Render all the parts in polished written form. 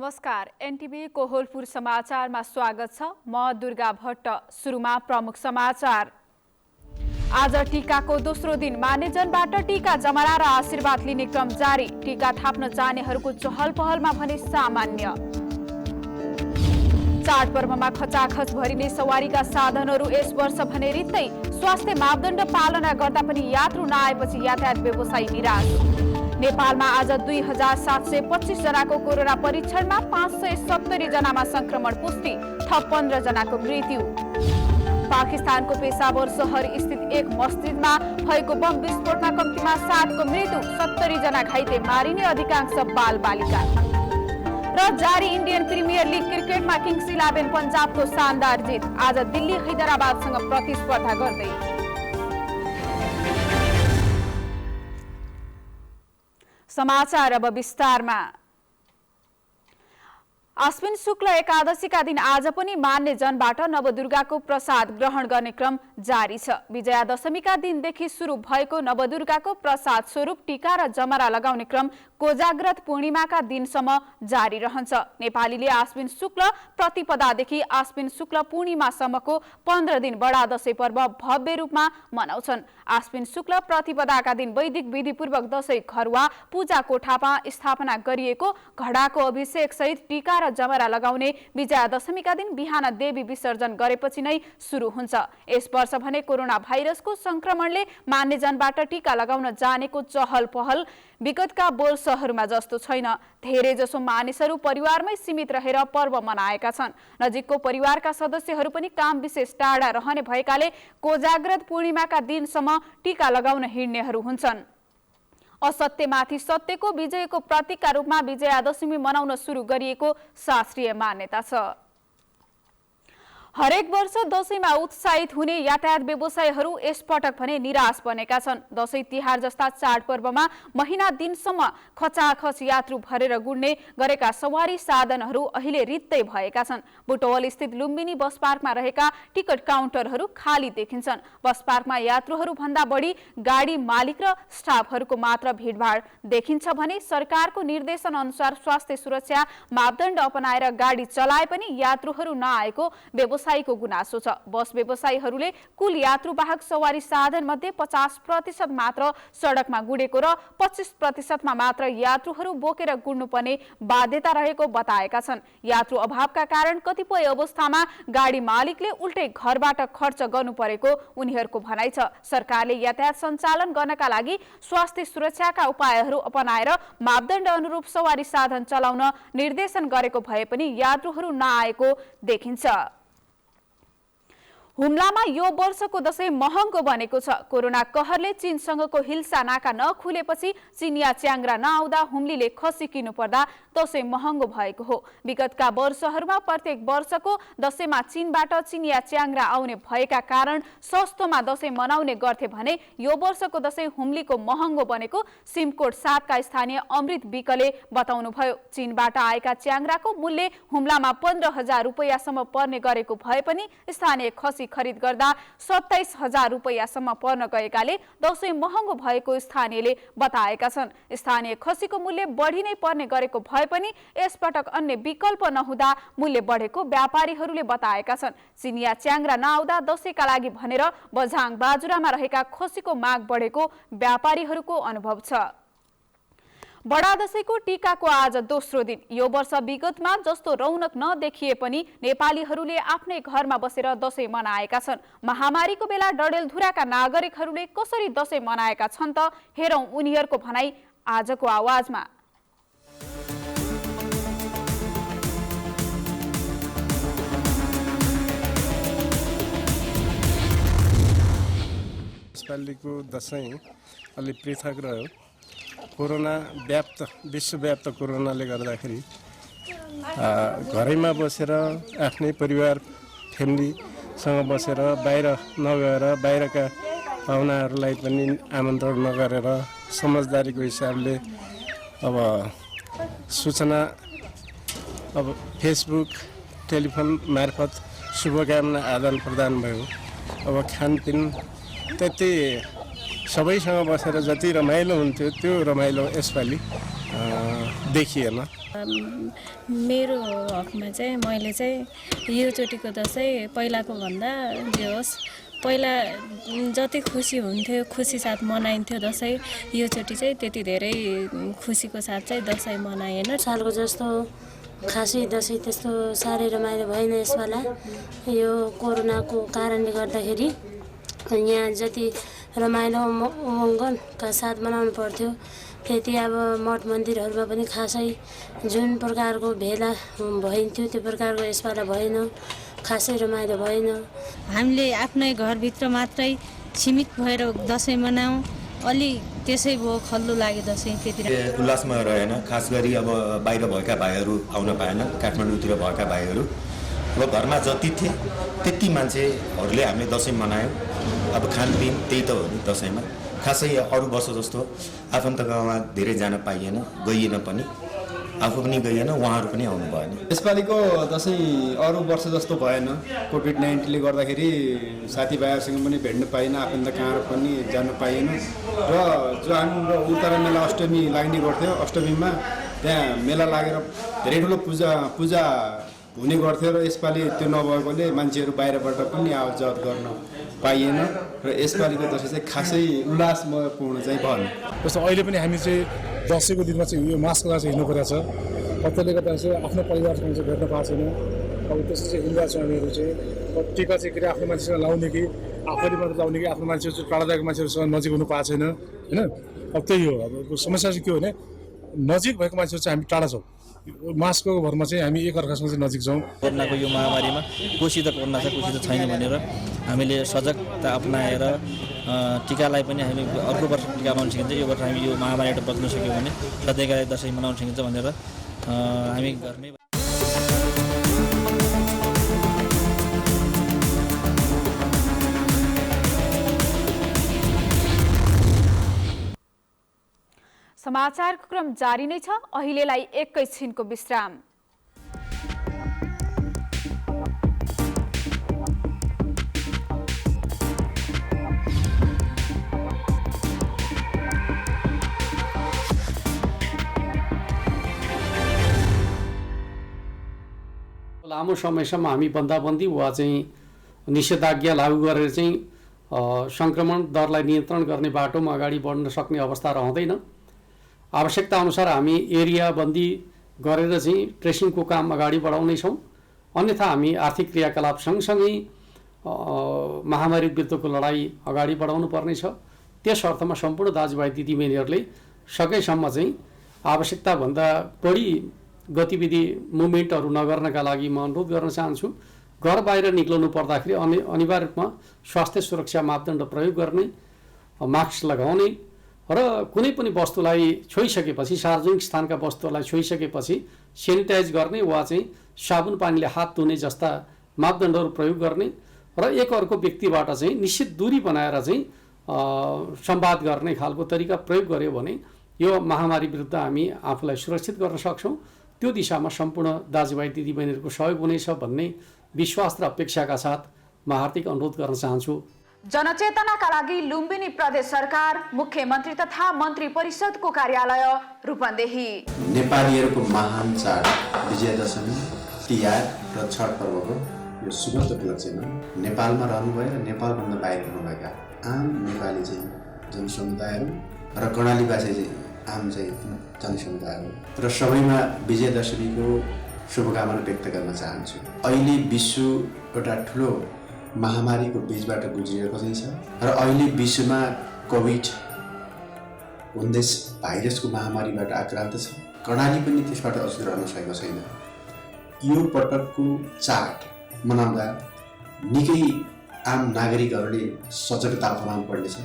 नमस्कार, एनटिभी कोहलपुर समाचारमा स्वागत छ। म दुर्गा भट्ट। सुरुमा प्रमुख समाचार। आज टीकाको दोस्रो दिन मान्यजनबाट टीका जमरा र आशीर्वाद लिने क्रम जारी। टीका थाप्न जानेहरूको चहल पहलमा भने सामान्य। चाडपर्वमा खचाखच भरिने सवारीका साधनहरू यस वर्ष भने रित्तै। स्वास्थ्य मापदण्ड पालना गर्दा पनि यात्रु नआएपछि यातायात व्यवसायी निराश। नेपालमा आज 2725 जनाको कोरोना परीक्षणमा 570 जनामा संक्रमण पुष्टि, थप 15 जनाको मृत्यु। पाकिस्तानको पेशावर शहर स्थित एक मस्जिदमा भएको बम विस्फोटमा कम्तीमा 7 को मृत्यु, 70 जना घाइते, मारिने अधिकांश बाल बालिका। र जारी इन्डियन प्रिमियर लिग क्रिकेटमा किङ्स 11 पन्जाबको शानदार जित। आज दिल्ली हैदराबादसँग प्रतिस्पर्धा गर्दै। समाचार अब विस्तारमा। आश्विन शुक्ल एकादशीका दिन आज पनि मान्यजनबाट नवदुर्गाको प्रसाद ग्रहण गर्ने क्रम जारी छ। विजया दशमीका दिनदेखि सुरु भएको नवदुर्गाको प्रसाद स्वरूप टीका र जमरा लगाउने क्रम कोजाग्रत पूर्णिमाका दिनसम्म जारी रहन्छ। नेपालीले आश्विन शुक्ल प्रतिपदादेखि आश्विन शुक्ल पूर्णिमासम्मको 15 दिन बडा दशैं पर्व भव्य रूपमा मनाउँछन्। आश्विन शुक्ल प्रतिपदाका दिन वैदिक विधिपूर्वक दशैं घरुवा पूजा कोठामा स्थापना गरिएको घडाको अभिषेक सहित टीका र जमरा लगाउने विजया दशमीका दिन बिहान देवी विसर्जन गरेपछि नै सुरु हुन्छ। यस वर्ष भने कोरोना भाइरसको संक्रमणले मान्यजनबाट टीका लगाउन जानेको चहल पहल विगतका वर्षहरूमा जस्तो छैन। धेरै जसो मानिसहरू परिवारमै सीमित रहेर पर्व मनाएका छन्। नजिकको परिवारका सदस्यहरू पनि काम विशेष टाढा रहने भएकाले कोजाग्रत पूर्णिमाका दिनसम्म टीका लगाउन हिँड्नेहरू हुन्छन्। असत्यमाथि सत्यको विजयको प्रतीकका रूपमा विजया दशमी मनाउन सुरु गरिएको शास्त्रीय मान्यता छ। हरेक वर्ष दशैंमा उत्साहित हुने यातायात व्यवसायीहरू यसपटक भने निराश बनेका छन्। दशैं तिहार जस्ता चाडपर्वमा महिना दिनसम्म खचाखच यात्रु भरेर गुड्ने गरेका सवारी साधनहरू अहिले रित्तै भएका छन्। बुटवल स्थित लुम्बिनी बस पार्कमा रहेका टिकट काउन्टरहरू खाली देखिन्छन्। बस पार्कमा यात्रुहरू भन्दा बढी गाडी मालिक र स्टाफहरूको मात्र भिडभाड देखिन्छ भने सरकारको निर्देशन अनुसार स्वास्थ्य सुरक्षा मापदण्ड अपनाएर गाडी चलाए पनि यात्रुहरू नआएको व्यवसायीको गुनासो छ। बस व्यवसायीहरूले कुल यात्रुवाहक सवारी साधन मध्ये 50% मात्र सडकमा गुडेको र 25% मात्र यात्रुहरू बोकेर गुड्नुपर्ने बाध्यता रहेको बताएका छन्। यात्रु अभावका कारण कतिपय अवस्थामा गाडी मालिकले उल्टै घरबाट खर्च गर्नु परेको उनीहरूको भनाइ छ। सरकारले यातायात सञ्चालन गर्नका लागि स्वास्थ्य सुरक्षाका उपायहरू अपनाएर मापदण्ड अनुरूप सवारी साधन चलाउन निर्देशन गरेको भए पनि यात्रुहरू नआएको देखिन्छ। हुम्लामा यो वर्षको दशैं महँगो बनेको छ। कोरोना कहरले चीनसँगको हिल्सा नाका नखुलेपछि चिनिया च्याङ्ग्रा नआउँदा हुम्लीले खसी किन्नु पर्दा दशैं महँगो भएको हो। विगतका वर्षहरूमा प्रत्येक वर्षको दशैंमा चीनबाट चिनिया च्याङ्ग्रा आउने भएका कारण सस्तोमा दशैं मनाउने गर्थे भने यो वर्षको दशैं हुम्लीको महँगो बनेको सिमकोट 7 का स्थानीय अमृत विकले बताउनुभयो। चीनबाट आएका च्याङ्ग्राको मूल्य हुम्लामा 15,000 रुपैयाँसम्म पर्ने गरेको भए पनि स्थानीय खसी खरिद गर्दा 27,000 रुपैयाँसम्म पर्न गएकाले दशैं महँगो भएको स्थानीयले बताएका छन्। स्थानीय खसीको मूल्य बढी नै पर्ने गरेको भए पनि यसपटक अन्य विकल्प नहुँदा मूल्य बढेको व्यापारीहरूले बताएका छन्। चिनिया च्याङ्ग्रा नआउँदा दशैंका लागि भनेर बझाङ बाजुरामा रहेका खसीको माग बढेको व्यापारीहरूको अनुभव छ। बडा दशैंको टीकाको आज दोस्रो दिन। यो वर्ष विगतमा जस्तो रौनक नदेखिए पनि नेपालीहरूले आफ्नै घरमा बसेर दशैं मनाएका छन्। महामारीको बेला डडेलधुराका नागरिकहरूले कसरी दशैं मनाएका छन् त हेरौं उनीहरूको भनाई आजको आवाजमा। यसपालिको दशैं अलि पृथक रह्यो। कोरोना विश्वव्याप्त कोरोनाले गर्दाखेरि घरैमा बसेर आफ्नै परिवार फ्यामिलीसँग बसेर बाहिर नगएर बाहिरका पाहुनाहरूलाई पनि आमन्त्रण नगरेर समझदारीको हिसाबले अब सूचना अब फेसबुक टेलिफोन मार्फत शुभकामना आदान प्रदान भयो। अब खानपिन त्यति सबैसँग बसेर जति रमाइलो हुन्थ्यो त्यो रमाइलो यसपालि देखिएन। मेरो हकमा चाहिँ मैले चाहिँ योचोटिको दसैँ पहिलाको भन्दा जे होस् पहिला जति खुसी हुन्थ्यो खुसी साथ मनाइन्थ्यो दसैँ योचोटि चाहिँ त्यति धेरै खुसीको साथ चाहिँ दसैँ मनाएन। सालको जस्तो खासै दसैँ त्यस्तो साह्रै रमाइलो भएन यसपाला। यो कोरोनाको कारणले गर्दाखेरि यहाँ जति रमाइलो उमङ्गका साथ मनाउनु पर्थ्यो त्यति अब मठ मन्दिरहरूमा पनि खासै जुन प्रकारको भेला भइन्थ्यो त्यो प्रकारको यसपाला भएन, खासै रमाइलो भएन। हामीले आफ्नै घरभित्र मात्रै सीमित भएर दसैँ मनाऊँ, अलि त्यसै भयो खल्लो लाग्यो दसैँ त्यति उल्लासमा रहेन। खास गरी अब बाहिर भएका भाइहरू आउन पाएन, काठमाडौँतिर भएका भाइहरू। अब घरमा जति थिए त्यति मान्छेहरूले हामीले दसैँ मनायौँ। अब खानपिन त्यही त हो नि दसैँमा। खासै अरू वर्ष जस्तो आफन्त गाउँमा धेरै जान पाइएन, गइएन पनि, आफू पनि गइएन, उहाँहरू पनि आउनु भएन। यसपालिको दसैँ अरू वर्ष जस्तो भएन। कोभिड-19ले गर्दाखेरि साथीभाइहरूसँग पनि भेट्न पाइएन, आफन्त कहाँ पनि जान पाइएन। र जो हाम्रो उत्तरा मेला अष्टमी लाग्ने गर्थ्यो, अष्टमीमा त्यहाँ मेला लागेर धेरै ठुलो पूजा हुने गर्थ्यो र यसपालि त्यो नभएकोले मान्छेहरू बाहिरबाट पनि आवत जावत गर्न पाइएन र यसपालिको दसैँ चाहिँ खासै उल्लासपूर्ण चाहिँ भएन। जस्तो अहिले पनि हामी चाहिँ दसैँको दिनमा चाहिँ यो मास्क लगाएर हिँड्नु परेको छ। त्यसले गर्दा चाहिँ आफ्नो परिवारसँग चाहिँ भेट्न पाएको छैन। अब त्यसो चाहिँ हिँड्दा चाहिँ हामीहरू चाहिँ टिका चाहिँ के आफ्नो मान्छेसँग लाउने कि आफैले मात्र लाउने कि आफ्नो मान्छेहरू चाहिँ टाढा गएको मान्छेहरूसँग नजिक हुनु पाएको छैन होइन। अब त्यही हो। अब समस्या चाहिँ के हो भने नजिक भएको मान्छेहरू चाहिँ हामी टाढा छौँ, मास्कको भरमा चाहिँ हामी एकअर्कासँग चाहिँ नजिक छौँ। कोरोनाको यो महामारीमा कोही त कोरोना छ कोही त छैन भनेर हामीले सजगता अपनाएर टिकालाई पनि हामी अर्को वर्ष टिका मनाउन सकिन्छ, यो वर्ष हामी यो महामारीबाट बच्न सक्यौँ भने सधैँका लागि दसैँ मनाउन सकिन्छ भनेर हामी घरमै। समाचारको क्रम जारी नै छ। अहिलेलाई एकैछिनको विश्राम। लामो समयसम्म हामी बन्दाबन्दी वा चाहिँ निषेधाज्ञा लागू गरेर चाहिँ सङ्क्रमण दरलाई नियन्त्रण गर्ने बाटोमा अगाडि बढ्न सक्ने अवस्था रहँदैन। आवश्यकता अनुसार हामी एरिया बन्दी गरेर चाहिँ ट्रेसिङको काम अगाडि बढाउनेछौँ। अन्यथा हामी आर्थिक क्रियाकलाप सँगसँगै महामारी विरुद्धको लडाइँ अगाडि बढाउनु पर्नेछ। त्यस अर्थमा सम्पूर्ण दाजुभाइ दिदीबहिनीहरूले सकेसम्म चाहिँ आवश्यकताभन्दा बढी गतिविधि मुभमेन्टहरू नगर्नका लागि म अनुरोध गर्न चाहन्छु। घर बाहिर निक्लनु पर्दाखेरि अनिवार्य रूपमा स्वास्थ्य सुरक्षा मापदण्ड प्रयोग गर्ने, मास्क लगाउने र कुनै पनि वस्तुलाई छोइसकेपछि सार्वजनिक स्थानका वस्तुहरूलाई छोइसकेपछि सेनिटाइज गर्ने वा चाहिँ साबुन पानीले हात धुने जस्ता मापदण्डहरू प्रयोग गर्ने र एक अर्को व्यक्तिबाट चाहिँ निश्चित दूरी बनाएर चाहिँ संवाद गर्ने खालको तरिका प्रयोग गर्यो भने यो महामारी विरुद्ध हामी आफूलाई सुरक्षित गर्न सक्छौँ। त्यो दिशामा सम्पूर्ण दाजुभाइ दिदीबहिनीहरूको सहयोग हुनेछ भन्ने विश्वास र अपेक्षाका साथ म हार्दिक अनुरोध गर्न चाहन्छु। जनचेतनाका लागि लुम्बिनी प्रदेश सरकार, मुख्यमन्त्री तथा मन्त्री परिषदको कार्यालय रूपन्देही। नेपालीहरूको महान चाड विजयादशमी, तिहार र छठ पर्वको यो सुगन्ध उपलक्ष्यमा नेपालमा रहनुभयो र नेपालभन्दा बाहिर रहनुभएका आम नेपाली चाहिँ जनसमुदायहरू र कर्णालीवासी चाहिँ आम चाहिँ जनसमुदायहरू र सबैमा विजयादशमीको शुभकामना व्यक्त गर्न चाहन्छु। अहिले विश्व एउटा ठुलो महामारीको बीचबाट गुज्रिएको चाहिँ छ र अहिले विश्वमा कोभिड-19 भाइरसको महामारीबाट आक्रान्त छ। कर्णाली पनि त्यसबाट अझै रहन सकेको छैन। यो पटकको चाड मनाउँदा निकै आम नागरिकहरूले सजगता अपनाउनु पर्नेछ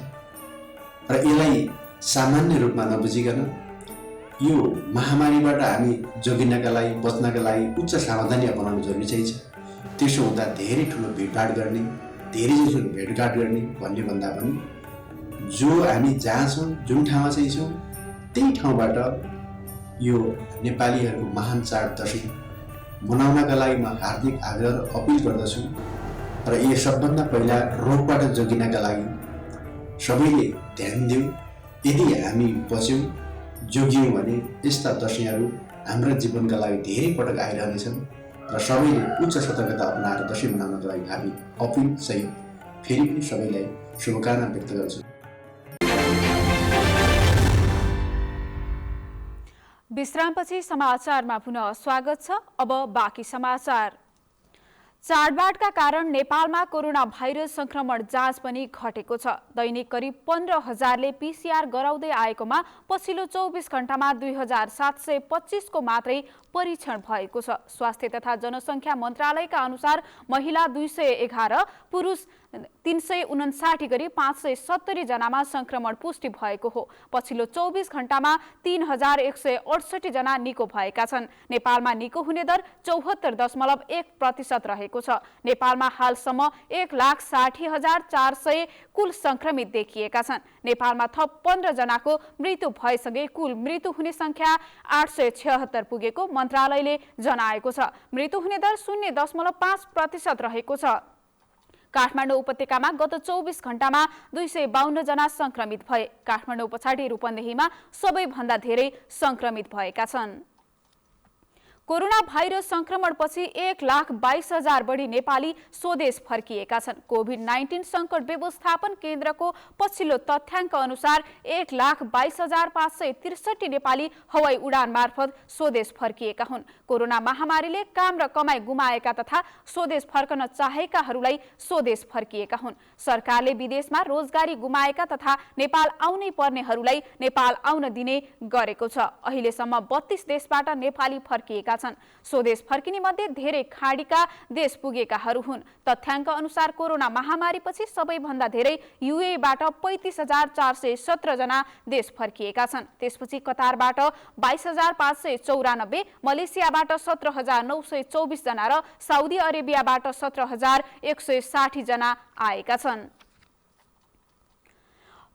र यसलाई सामान्य रूपमा नबुझिकन यो महामारीबाट हामी जोगिनका लागि, बच्नका लागि उच्च सावधानी अपनाउनु जरुरी चाहिँ छ। त्यसो हुँदा धेरै ठुलो भिडभाड गर्ने, धेरै जसो भेटघाट गर्ने भन्ने भन्दा पनि जो हामी जहाँ छौँ, जुन ठाउँमा चाहिँ छौँ त्यही ठाउँबाट यो नेपालीहरूको महान चाड दसैँ मनाउनका लागि म हार्दिक आग्रह अपिल गर्दछु र यो सबभन्दा पहिला रोगबाट जोगिनका लागि सबैले ध्यान दिउँ। यदि हामी बच्यौँ जोगियौँ भने यस्ता दसैँहरू हाम्रा जीवनका लागि धेरै पटक आइरहनेछन् र सबैले उच्च सतर्कता अपनाएर दसैँ मनाउनका लागि हामी अपिल सहित फेरि पनि सबैलाई शुभकामना व्यक्त गर्छु। विश्रामपछि समाचारमा पुनः स्वागत छ। अब बाँकी समाचार। चाडबाडका कारण नेपालमा कोरोना भाइरस संक्रमण जाँच पनि घटेको छ। दैनिक करिब 15,000ले पीसीआर गराउँदै आएकोमा पछिल्लो 24 घण्टामा 2,725 को मात्रै परीक्षण भएको छ। स्वास्थ्य तथा जनसङ्ख्या मन्त्रालयका अनुसार महिला 211, पुरुष 359 गरी 570 जनामा संक्रमण पुष्टि भएको हो। पछिल्लो 24 घण्टामा 3,168 जना निको भएका छन्। नेपालमा निको हुने दर 74.1% रहेको छ। नेपालमा हालसम्म 1,60,400 कुल संक्रमित देखिएका छन्। नेपालमा थप 15 जनाको मृत्यु भएसँगै कुल मृत्यु हुने संख्या 876 पुगेको मन्त्रालयले जनाएको छ। मृत्यु हुने दर 0.5% रहेको छ। काठमाडौँ उपत्यकामा गत 24 घण्टामा 252 जना संक्रमित भए। काठमाडौँ पछाडि रूपन्देहीमा सबैभन्दा धेरै संक्रमित भएका छन्। कोरोना भाइरस संक्रमणपछि 1,22,000 बढी नेपाली स्वदेश फर्किएका छन्। कोभिड-19 संकट व्यवस्थापन केन्द्रको पछिल्लो तथ्याङ्क अनुसार 1,22,563 नेपाली हवाई उडान मार्फत स्वदेश फर्किएका हुन्। कोरोना महामारीले काम र कमाई गुमाएका तथा स्वदेश फर्कन चाहेकाहरूलाई स्वदेश फर्किएका हुन्। सरकारले विदेशमा रोजगारी गुमाएका तथा नेपाल आउनै पर्नेहरूलाई नेपाल आउन दिने गरेको छ। अहिलेसम्म 32 देशबाट नेपाली फर्किएका छन्। स्वदेश फर्किने मध्ये धेरै खाडीका देश पुगेकाहरू हुन्। तथ्याङ्क अनुसार कोरोना महामारीपछि सबैभन्दा धेरै युएबाट 35,417 जना देश फर्किएका छन्। त्यसपछि कतारबाट 22,594, मलेसियाबाट 17,924 जना र साउदी अरेबियाबाट 17,160 जना आएका छन्।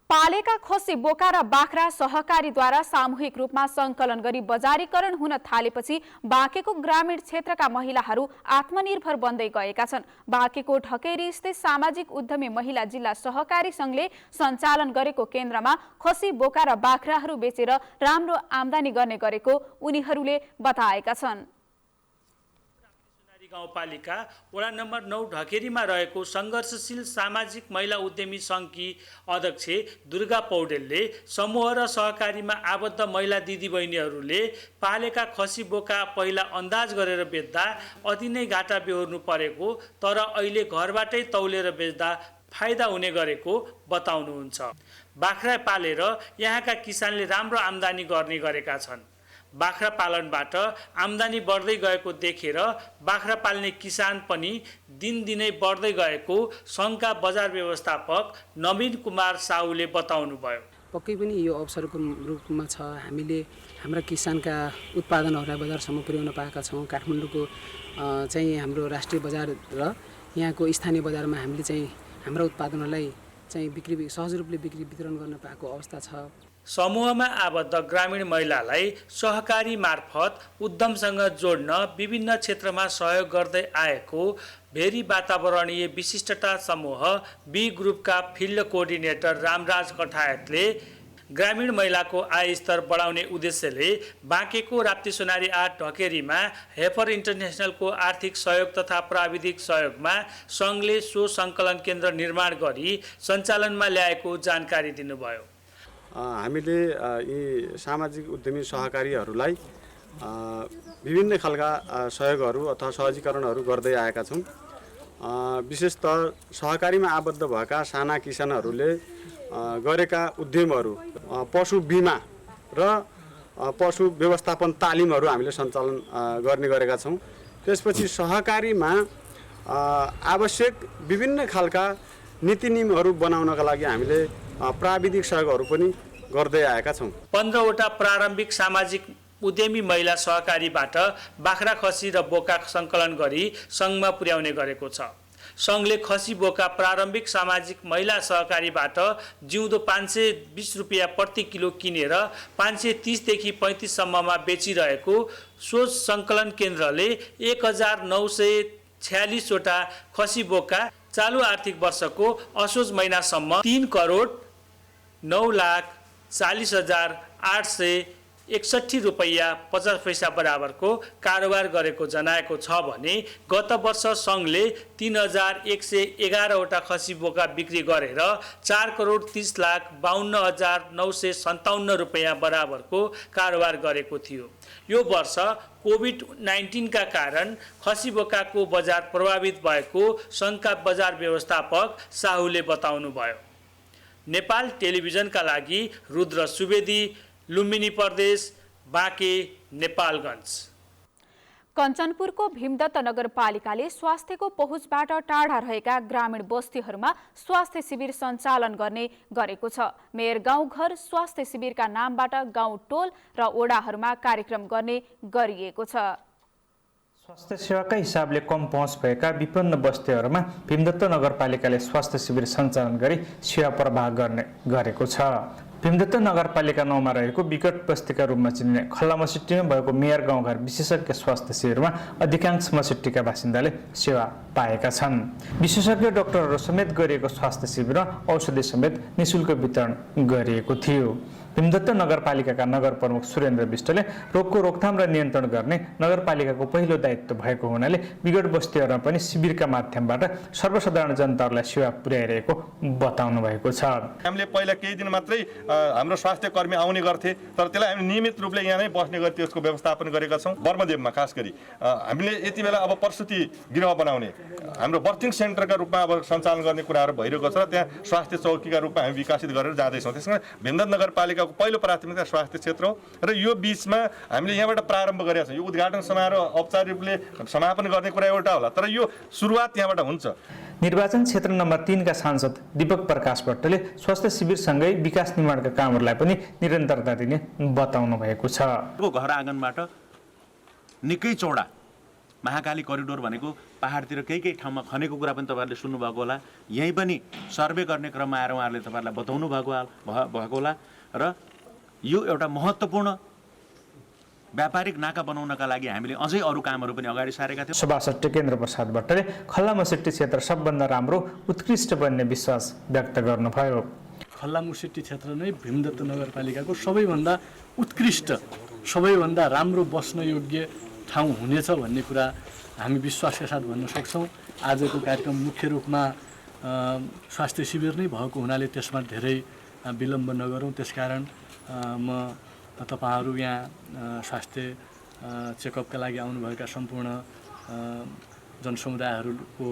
पालेका खसी, बोका र बाख्रा सहकारीद्वारा सामूहिक रूपमा संकलन गरी बजारीकरण हुन थालेपछि बाँकेको ग्रामीण क्षेत्रका महिलाहरू आत्मनिर्भर बन्दै गएका छन्। बाँकेको ढकेरी स्थित सामाजिक उद्यमी महिला जिल्ला सहकारी संघले सञ्चालन गरेको केन्द्रमा खसी, बोका र बाख्राहरू बेचेर राम्रो आम्दानी गर्ने गरेको उनीहरूले बताएका छन्। गाउँपालिका वडा नम्बर 9 ढकेरीमा रहेको सङ्घर्षशील सामाजिक महिला उद्यमी सङ्घकी अध्यक्ष दुर्गा पौडेलले समूह र सहकारीमा आबद्ध महिला दिदीबहिनीहरूले पालेका खसी, बोका पहिला अन्दाज गरेर बेच्दा अति नै घाटा बेहोर्नु परेको, तर अहिले घरबाटै तौलेर बेच्दा फाइदा हुने गरेको बताउनुहुन्छ। बाख्रा पालेर यहाँका किसानले राम्रो आम्दानी गर्ने गरेका छन्। बाख्रा पालनबाट आम्दानी बढ्दै गएको देखेर बाख्रा पाल्ने किसान पनि दिनदिनै बढ्दै गएको सङ्घका बजार व्यवस्थापक नवीन कुमार साहुले बताउनुभयो। पक्कै पनि यो अवसरको रूपमा छ। हामीले हाम्रा किसानका उत्पादनहरूलाई बजारसम्म पुर्याउन पाएका छौँ। काठमाडौँको चाहिँ हाम्रो राष्ट्रिय बजार र यहाँको स्थानीय बजारमा हामीले चाहिँ हाम्रा उत्पादनहरूलाई चाहिँ सहज रूपले बिक्री वितरण गर्न पाएको अवस्था छ। समूहमा आबद्ध ग्रामीण महिलालाई सहकारी मार्फत उद्यमसँग जोड्न विभिन्न क्षेत्रमा सहयोग गर्दै आएको भेरी वातावरणीय विशिष्टता समूह बी ग्रुपका फिल्ड कोअर्डिनेटर रामराज कठायतले ग्रामीण महिलाको आय स्तर बढाउने उद्देश्यले बाँकेको राप्ती सोनारी 8 ढकेरीमा हेफर इन्टरनेसनलको आर्थिक सहयोग तथा प्राविधिक सहयोगमा सङ्घले सो सङ्कलन केन्द्र निर्माण गरी सञ्चालनमा ल्याएको जानकारी दिनुभयो। हामीले यी सामाजिक उद्यमी सहकारीहरूलाई विभिन्न खालका सहयोगहरू अथवा सहजीकरणहरू गर्दै आएका छौँ। विशेषतः सहकारीमा आबद्ध भएका साना किसानहरूले गरेका उद्यमहरू पशु बिमा र पशु व्यवस्थापन तालिमहरू हामीले सञ्चालन गर्ने गरेका छौँ। त्यसपछि सहकारीमा आवश्यक विभिन्न खालका नीति नियमहरू बनाउनका लागि हामीले प्राविधिक सहयोगहरू पनि गर्दै आएका छौँ। 15 वटा प्रारम्भिक सामाजिक उद्यमी महिला सहकारीबाट बाख्रा, खसी र बोका सङ्कलन गरी सङ्घमा पुर्याउने गरेको छ। सङ्घले खसी, बोका प्रारम्भिक सामाजिक महिला सहकारीबाट जिउँदो 520 रुपियाँ प्रति किलो किनेर 530 देखि 35 सम्ममा बेचिरहेको सो सङ्कलन केन्द्रले 1946 वटा खसी, बोका चालु आर्थिक वर्षको असोज महिनासम्म 3,09,40,800 61 रुपैयाँ 50 पैसा बराबरको कारोबार गरेको जनाएको छ भने गत वर्ष सङ्घले 3111वटा खसी बोका बिक्री गरेर 4,30,52,957 रुपैयाँ बराबरको कारोबार गरेको थियो। यो वर्ष कोभिड-19 का कारण खसी बोकाको बजार प्रभावित भएको सङ्घका बजार व्यवस्थापक साहुले बताउनुभयो। नेपाल टेलिभिजनका लागि रुद्र सुवेदी, लुम्बिनी प्रदेश, बाँके, नेपालगञ्ज। कञ्चनपुरको भीमदत्त नगरपालिकाले स्वास्थ्यको पहुँचबाट टाढा रहेका ग्रामीण बस्तीहरूमा स्वास्थ्य शिविर सञ्चालन गर्ने गरेको छ। मेयर गाउँघर स्वास्थ्य शिविरका नामबाट गाउँ टोल र ओडाहरूमा कार्यक्रम गर्ने गरिएको छ। स्वास्थ्य सेवाका हिसाबले कम पहुँच भएका विपन्न बस्तीहरूमा भीमदत्त नगरपालिकाले स्वास्थ्य शिविर सञ्चालन गरी सेवा प्रवाह गर्ने गरेको छ। भीमदत्त नगरपालिका 9 मा रहेको विकट बस्तीका रूपमा चिनिने खल्लामसिट्टीमा भएको मेयर गाउँघर विशेषज्ञ स्वास्थ्य शिविरमा अधिकांश मसिट्टीका बासिन्दाले सेवा पाएका छन्। विशेषज्ञ डाक्टरहरू समेत गरिएको स्वास्थ्य शिविरमा औषधि समेत निःशुल्क वितरण गरिएको थियो। भीमदत्त नगरपालिकाका नगर प्रमुख सुरेन्द्र विष्टले रोगको रोकथाम र नियन्त्रण गर्ने नगरपालिकाको पहिलो दायित्व भएको हुनाले विगत बस्तीहरूमा पनि शिविरका माध्यमबाट सर्वसाधारण जनताहरूलाई सेवा पुर्याइरहेको बताउनु भएको छ। हामीले पहिला केही दिन मात्रै हाम्रो स्वास्थ्य कर्मी आउने गर्थे, तर त्यसलाई हामी नियमित रूपले यहाँ नै बस्ने गरी त्यसको व्यवस्थापन गरेका छौँ। बर्मदेवमा खास गरी हामीले यति बेला अब प्रसुति गृह बनाउने हाम्रो बर्थिङ सेन्टरका रूपमा अब सञ्चालन गर्ने कुराहरू भइरहेको छ र त्यहाँ स्वास्थ्य चौकीका रूपमा हामी विकसित गरेर जाँदैछौँ। त्यसकारण भीमदत्त नगरपालिका पहिलो प्राथमिकता स्वास्थ्य क्षेत्र हो र यो बीचमा हामीले यहाँबाट प्रारम्भ गरेका छौँ। यो उद्घाटन समारोह औपचारिक रूपले समापन गर्ने कुरा एउटा होला, तर यो सुरुवात यहाँबाट हुन्छ। निर्वाचन क्षेत्र नम्बर 3 का सांसद दीपक प्रकाश भट्टले स्वास्थ्य शिविरसँगै विकास निर्माणका कामहरूलाई पनि निरन्तरता दिने बताउनु भएको छ। घर आँगनबाट निकै चौडा महाकाली करिडोर भनेको पहाडतिर केही ठाउँमा खनेको कुरा पनि तपाईँहरूले सुन्नुभएको होला। यहीँ पनि सर्वे गर्ने क्रममा आएर उहाँहरूले तपाईँहरूलाई बताउनु भएको होला र यो एउटा महत्त्वपूर्ण व्यापारिक नाका बनाउनका लागि हामीले अझै अरू कामहरू पनि अगाडि सारेका थियौँ। सभासद टेकेन्द्र प्रसाद भट्टले खल्लामसिट्टी क्षेत्र सबभन्दा राम्रो उत्कृष्ट बन्ने विश्वास व्यक्त गर्नुभयो। खल्लामसिट्टी क्षेत्र नै भीमदत्त नगरपालिकाको सबैभन्दा उत्कृष्ट, सबैभन्दा राम्रो बस्न योग्य ठाउँ हुनेछ भन्ने कुरा हामी विश्वासका साथ भन्न सक्छौँ। आजको कार्यक्रम मुख्य रूपमा स्वास्थ्य शिविर नै भएको हुनाले त्यसमा धेरै विलम्ब नगरौँ। त्यसकारण म तपाईहरू यहाँ स्वास्थ्य चेकअपका लागि आउनुभएका सम्पूर्ण जनसमुदायहरूको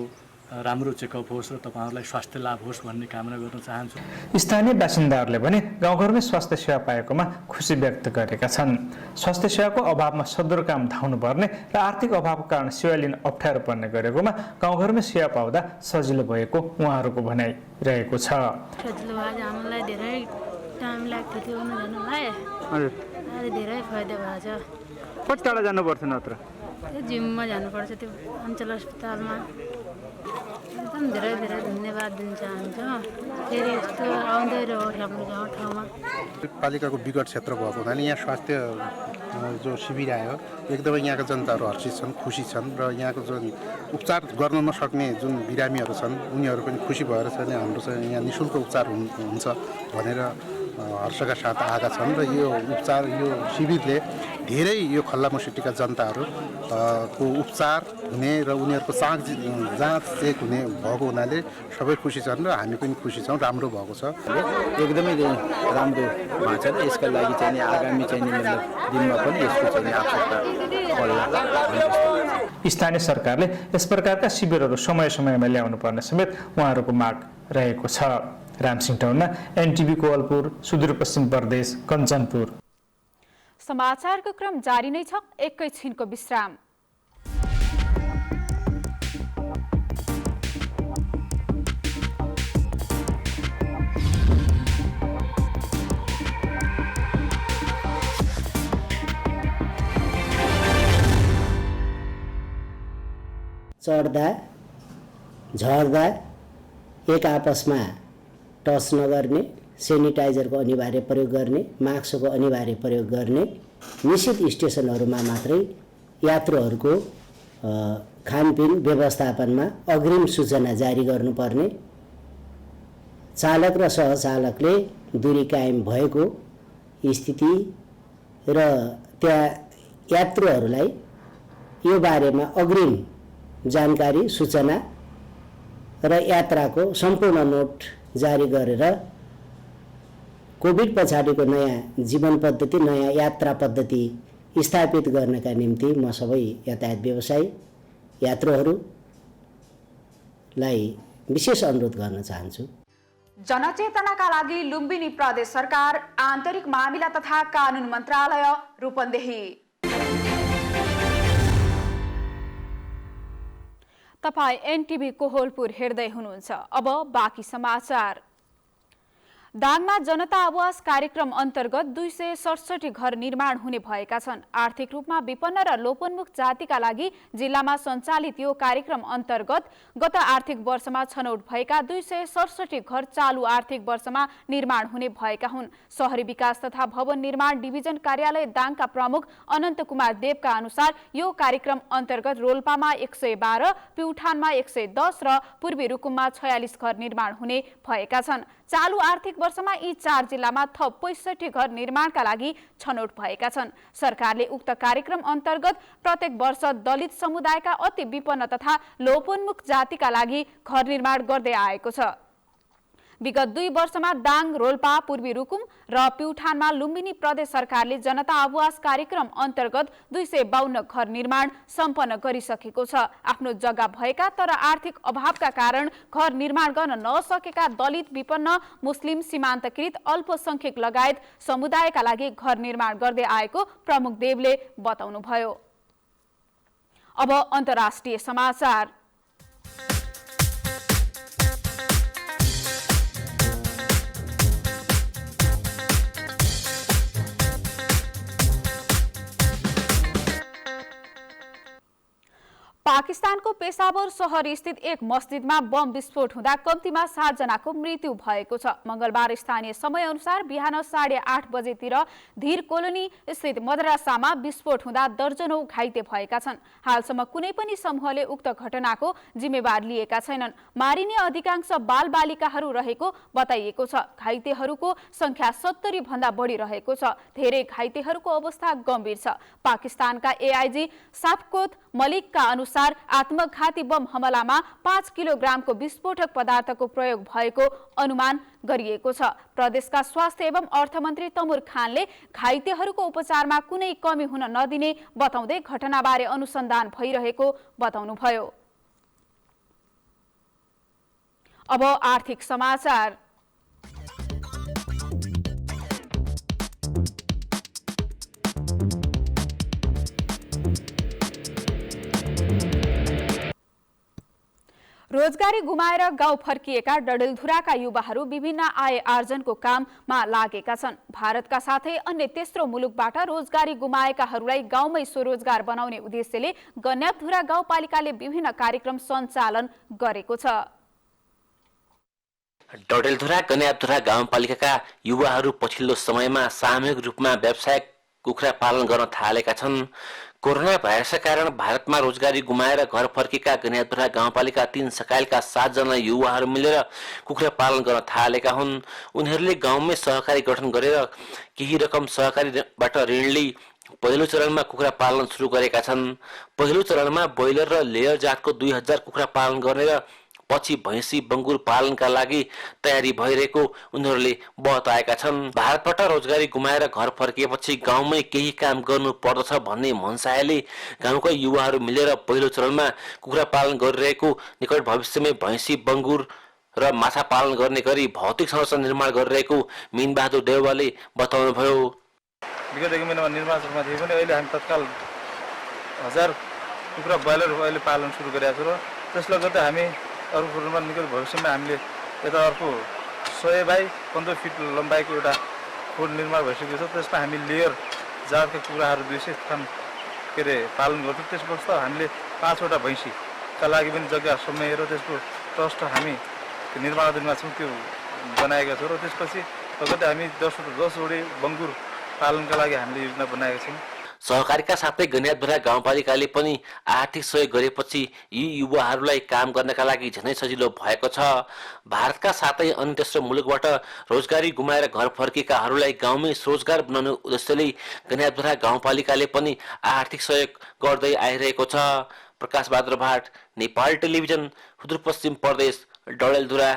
राम्रो चेकअप होस् र तपाईहरूलाई स्वास्थ्य लाभ होस् भन्ने कामना गर्न चाहन्छु। स्थानीय बासिन्दाहरूले पनि गाउँघरमै स्वास्थ्य सेवा पाएकोमा खुसी व्यक्त गरेका छन्। स्वास्थ्य सेवाको अभावमा सदरमुकाम धाउनुपर्ने र आर्थिक अभावको कारण सेवा लिन अप्ठ्यारो पर्ने गरेकोमा गाउँघरमै सेवा पाउँदा सजिलो भएको उहाँहरूको भनाइ रहेको छ। हामीलाई धेरै टाइम लाग्थ्यो त्यो जानलाई, अहिले धेरै फाइदा भएको छ। कति टाढा जानुपर्छ नत्र? जिममा जानुपर्छ, त्यो अञ्चल अस्पतालमा। एकदम धेरै धेरै धन्यवाद दिन चाहन्छु। फेरि यस्तो आउँदै रहोस् हाम्रो गाउँठाउँमा। पालिकाको विकट क्षेत्र भएको हुनाले यहाँ स्वास्थ्य जो शिविर आयो एकदमै यहाँका जनताहरू हर्षित छन्, खुसी छन् र यहाँको जुन उपचार गर्न नसक्ने जुन बिरामीहरू छन् उनीहरू पनि खुसी भएर चाहिँ हाम्रो चाहिँ यहाँ निःशुल्क उपचार हुन्छ भनेर हर्षका साथ आएका छन् र यो उपचार यो शिविरले धेरै यो खल्लामसिट्टीका जनताहरू को उपचार हुने र उनीहरूको जाँच चेक हुने भएको हुनाले सबै खुसी छन् र हामी पनि खुसी छौँ। राम्रो भएको छ, एकदमै राम्रो भएको छ र यसका लागि चाहिँ आगामी चाहिँ दिनमा पनि यसको चाहिँ आवश्यकता पर्ला। स्थानीय सरकारले यस प्रकारका शिविरहरू समय समयमा ल्याउनु पर्ने समेत उहाँहरूको माग रहेको छ। रामसिंह टौना, एनटिभी कोवलपुर, सुदूरपश्चिम प्रदेश, कञ्चनपुर। समाचारको क्रम जारी नै छ, एकैछिनको विश्राम। चढ्दा झर्दा एक आपसमा टच नगर्ने, सेनिटाइजरको अनिवार्य प्रयोग गर्ने, मास्कको अनिवार्य प्रयोग गर्ने, निश्चित स्टेसनहरूमा मात्रै यात्रुहरूको खानपिन व्यवस्थापनमा अग्रिम सूचना जारी गर्नुपर्ने, चालक र सहचालकले दूरी कायम भएको स्थिति र त्यहाँ यात्रुहरूलाई यो बारेमा अग्रिम जानकारी सूचना र यात्राको सम्पूर्ण नोट जारी गरेर कोभिड पछाडिको नयाँ जीवन पद्धति, नयाँ यात्रा पद्धति स्थापित गर्नका निम्ति म सबै यातायात व्यवसायी यात्रुहरूलाई विशेष अनुरोध गर्न चाहन्छु। जनचेतनाका लागि लुम्बिनी प्रदेश सरकार, आन्तरिक मामिला तथा कानुन मन्त्रालय, रूपन्देही। तपाईं एनटिभी कोहलपुर हेर्दै हुनुहुन्छ। अब बाँकी समाचार। दाङमा जनता आवास कार्यक्रम अन्तर्गत 267 घर निर्माण हुने भएका छन्। आर्थिक रूपमा विपन्न र लोपोन्मुख जातिका लागि जिल्लामा सञ्चालित यो कार्यक्रम अन्तर्गत गत आर्थिक वर्षमा छनौट भएका 267 घर चालु आर्थिक वर्षमा निर्माण हुने भएका हुन्। शहरी विकास तथा भवन निर्माण डिभिजन कार्यालय दाङका प्रमुख अनन्त कुमार देवका अनुसार यो कार्यक्रम अन्तर्गत रोल्पामा 112, प्युठानमा 110 र पूर्वी रुकुममा 46 घर निर्माण हुने भएका छन्। चालु आर्थिक वर्षमा यी 4 जिल्लामा थप 65 घर निर्माणका लागि छनौट भएका छन्। सरकारले उक्त कार्यक्रम अन्तर्गत प्रत्येक वर्ष दलित समुदायका अति विपन्न तथा लोपोन्मुख जातिका लागि घर निर्माण गर्दै आएको छ। विगत 2 वर्षमा दाङ, रोल्पा, पूर्वी रुकुम र प्युठानमा लुम्बिनी प्रदेश सरकारले जनता आवास कार्यक्रम अन्तर्गत 252 घर निर्माण सम्पन्न गरिसकेको छ। आफ्नो जग्गा भएका तर आर्थिक अभावका कारण घर निर्माण गर्न नसकेका दलित, विपन्न, मुस्लिम, सीमान्तकृत, अल्पसंख्यक लगायत समुदायका लागि घर निर्माण गर्दै आएको प्रमुख देवले बताउनुभयो। अब अन्तर्राष्ट्रिय समाचार। पाकिस्तानको पेशावर शहर स्थित एक मस्जिदमा बम विस्फोट हुँदा कम्तीमा 7 जनाको मृत्यु भएको छ। मंगलबार स्थानीय समय अनुसार बिहान 8:30 बजेतिर धीर कोलोनी स्थित मद्रासामा विस्फोट हुँदा दर्जनौं घाइते भएका छन्। हालसम्म कुनै पनि समूहले उक्त घटनाको जिम्मेवार लिएका छैनन्। मारिने अधिकांश बालबालिकाहरू रहेको बताइएको छ। घाइतेहरूको संख्या 70 भन्दा बढी रहेको छ। धेरै घाइतेहरूको अवस्था गम्भीर छ। पाकिस्तानका एआईजी साफकोत मलिकका अनुसार आत्मघाती बम हमलामा 5 किलोग्रामको विस्फोटक पदार्थको प्रयोग भएको अनुमान गरिएको छ। प्रदेशका स्वास्थ्य एवं अर्थमन्त्री तमुर खानले घाइतेहरूको उपचारमा कुनै कमी हुन नदिने बताउँदै घटनाबारे अनुसन्धान भइरहेको बताउनुभयो। अब आर्थिक समाचार। रोजगारी गुमाएर गाउँ फर्किएका डडेलधुराका युवाहरू विभिन्न आय आर्जनको काममा लागेका छन्। भारतका साथै अन्य तेस्रो मुलुकबाट रोजगारी गुमाएकाहरूलाई गाउँमै स्वरोजगार बनाउने उद्देश्यले गन्याधुरा गाउँपालिकाले विभिन्न कार्यक्रम सञ्चालन गरेको छ। डडेलधुरा गन्याधुरा गाउँपालिकाका युवाहरू पछिल्लो समयमा सामूहिक रूपमा व्यावसायिक कुखुरा पालन गर्न थालेका छन्। कोरोना भाइरसका कारण भारतमा रोजगारी गुमाएर घर फर्केका गन्याधुरा गाउँपालिका 3 सकालका 7 जना युवाहरू मिलेर कुखुरा पालन गर्न थालेका हुन्। उनीहरूले गाउँमै सहकारी गठन गरेर केही रकम सहकारीबाट ऋण लिई पहिलो चरणमा कुखुरा पालन सुरु गरेका छन्। पहिलो चरणमा ब्रोइलर र लेयर जातको 2000 कुखुरा पालन गर्ने र पछि भैँसी बङ्गुर पालनका लागि तयारी भइरहेको उनीहरूले बताएका छन्। भारतबाट रोजगारी गुमाएर घर फर्किएपछि गाउँमै केही काम गर्नु पर्दछ भन्ने मनसायले गाउँका युवाहरू मिलेर पहिलो चरणमा कुखुरा पालन गरिरहेको निकट भविष्यमै भैँसी बङ्गुर र माछा पालन गर्ने गरी भौतिक संरचना निर्माण गरिरहेको मिनबहादुर देउवाले बताउनुभयो। विगत एक महिनामा निर्माणमा थिए पनि अहिले हामी तत्काल 1000 कुखुरा ब्रोइलर अहिले पालन सुरु गरेका छौँ र त्यसले गर्दा हामी अर्को कुरोमा निकट भविष्यमा हामीले यता अर्को 100 बाई 15 फिट लम्बाइको एउटा खोड निर्माण भइसकेको छ। त्यसमा हामी लेयर जातका कुखुराहरू 200 थान पालन गर्छौँ। त्यसपछि हामीले 5 वटा भैँसीका लागि पनि जग्गा समाएर त्यसको ट्रस्ट हामी निर्माणाधीनमा छौँ, त्यो बनाएका छौँ र त्यसपछि लगत्तै हामी 10 जोडी बङ्गुर पालनका लागि हामीले योजना बनाएका छौँ। सहकारीका साथै गनियाधुरा गाउँपालिकाले पनि आर्थिक सहयोग गरेपछि यी युवाहरूलाई काम गर्नका लागि झनै सजिलो भएको छ। भारतका साथै अन्य तेस्रो मुलुकबाट रोजगारी गुमाएर घर फर्केकाहरूलाई गाउँमै रोजगार बनाउने उद्देश्यले गनियाधुरा गाउँपालिकाले पनि आर्थिक सहयोग गर्दै आइरहेको छ। प्रकाश बहादुर भाट, नेपाल टेलिभिजन, सुदूरपश्चिम प्रदेश, डडेलधुरा।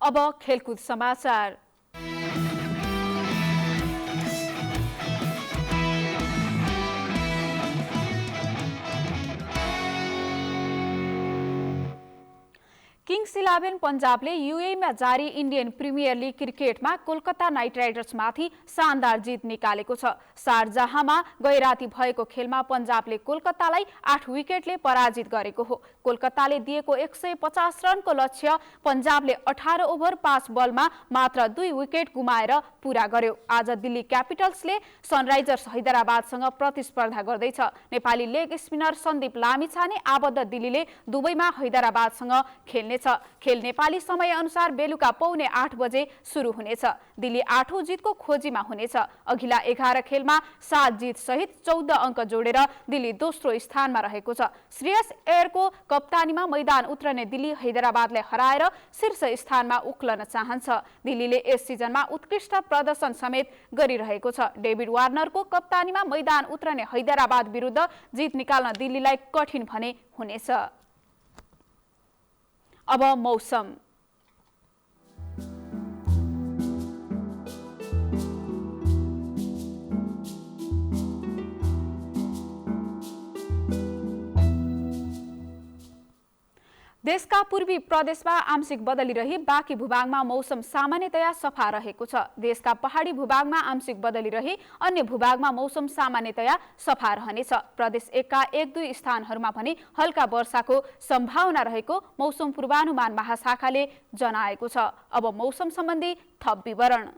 अब खेलकुद समाचार। किङ्स 11 पन्जाबले युएईमा जारी इन्डियन प्रिमियर लिग क्रिकेटमा कोलकाता नाइट राइडर्समाथि शानदार जित निकालेको छ। शारजाहमा गैराती भएको खेलमा पन्जाबले कोलकातालाई 8 विकेटले पराजित गरेको हो। कोलकाताले दिएको 150 रनको लक्ष्य पन्जाबले 18 ओभर 5 बलमा मात्र 2 विकेट गुमाएर पूरा गर्यो। आज दिल्ली क्यापिटल्सले सनराइजर्स हैदराबादसँग प्रतिस्पर्धा गर्दैछ। नेपाली लेग स्पिनर सन्दीप लामिछाने आबद्ध दिल्लीले दुबईमा हैदराबादसँग खेल्ने खेल नेपाली समय अनुसार बेलुका 7:45 बजे सुरु हुनेछ। दिल्ली 8औं जितको खोजीमा हुनेछ। अघिल्ला 11 खेलमा 7 जित सहित 14 अङ्क जोडेर दिल्ली दोस्रो स्थानमा रहेको छ। श्रेयस एयरको कप्तानीमा मैदान उत्रने दिल्ली हैदराबादलाई हराएर शीर्ष स्थानमा उक्लन चाहन्छ। दिल्लीले यस सिजनमा उत्कृष्ट प्रदर्शन समेत गरिरहेको छ। डेभिड वार्नरको कप्तानीमा मैदान उत्रने हैदराबाद विरुद्ध जित निकाल्न दिल्लीलाई कठिन भने हुनेछ। अब मौसम। देशका पूर्वी प्रदेशमा आंशिक बदली रही बाँकी भूभागमा मौसम सामान्यतया सफा रहेको छ। देशका पहाडी भूभागमा आंशिक बदली रही अन्य भूभागमा मौसम सामान्यतया सफा रहनेछ। प्रदेश 1 का 1-2 स्थानहरूमा भने हल्का वर्षाको सम्भावना रहेको मौसम पूर्वानुमान महाशाखाले जनाएको छ। अब मौसम सम्बन्धी थप विवरण।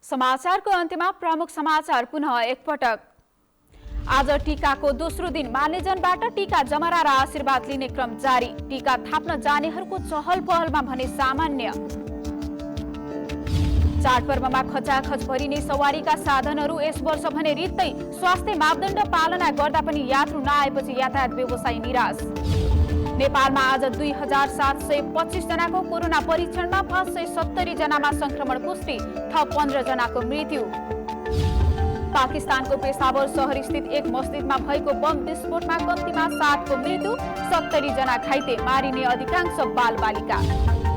समाचारको अन्त्यमा प्रमुख समाचार पुनः एकपटक। आज टीकाको दोस्रो दिन मान्यजनबाट टीका जमरा र आशीर्वाद लिने क्रम जारी। टीका थाप्न जानेहरूको चहल पहलमा भने सामान्य। चाडपर्वमा खचाखच भरिने सवारीका साधनहरू यस वर्ष भने रित्तै। स्वास्थ्य मापदण्ड पालना गर्दा पनि यात्रु नआएपछि यातायात व्यवसायी निराश। नेपालमा आज 2725 जनाको कोरोना परीक्षणमा 570 जनामा संक्रमण पुष्टि, थप 15 जनाको मृत्यु। पाकिस्तानको पेशावर शहर स्थित एक मस्जिदमा भएको बम विस्फोटमा कम्तीमा 7 को मृत्यु, 70 जना घाइते, मारिने अधिकांश बालबालिका।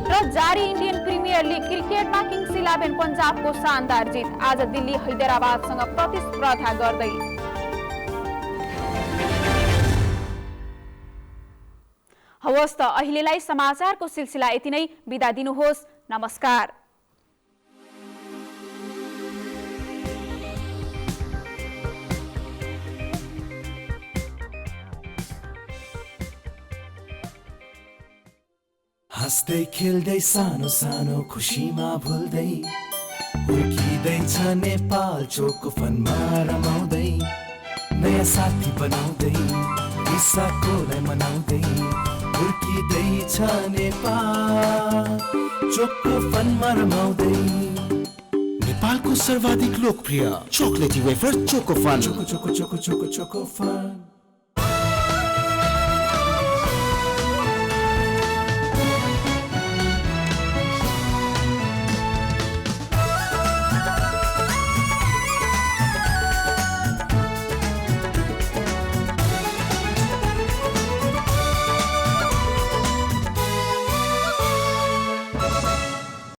र जारी इन्डियन प्रिमियर लिग क्रिकेटमा किङ्स 11 पन्जाबको शानदार जित। आज दिल्ली हैदराबादसँग प्रतिस्पर्धा गर्दै। हवस् त अहिलेलाई समाचारको सिलसिला यति नै। बिदा दिनुहोस्। नमस्कार। हाँस्दै खेल्दै सानो सानो खुसीमा भुल्दै हुर्किँदैछ नेपाल चोको फनमा रमाउँदै, नयाँ साथी बनाउँदै विशाखोलाई मनाउँदै हुर्किँदैछ नेपाल चोको फनमा रमाउँदै। नेपालको सर्वाधिक लोकप्रिय chocolatey wafer Choco Fun. Choco Choco Choco Choco Choco fun.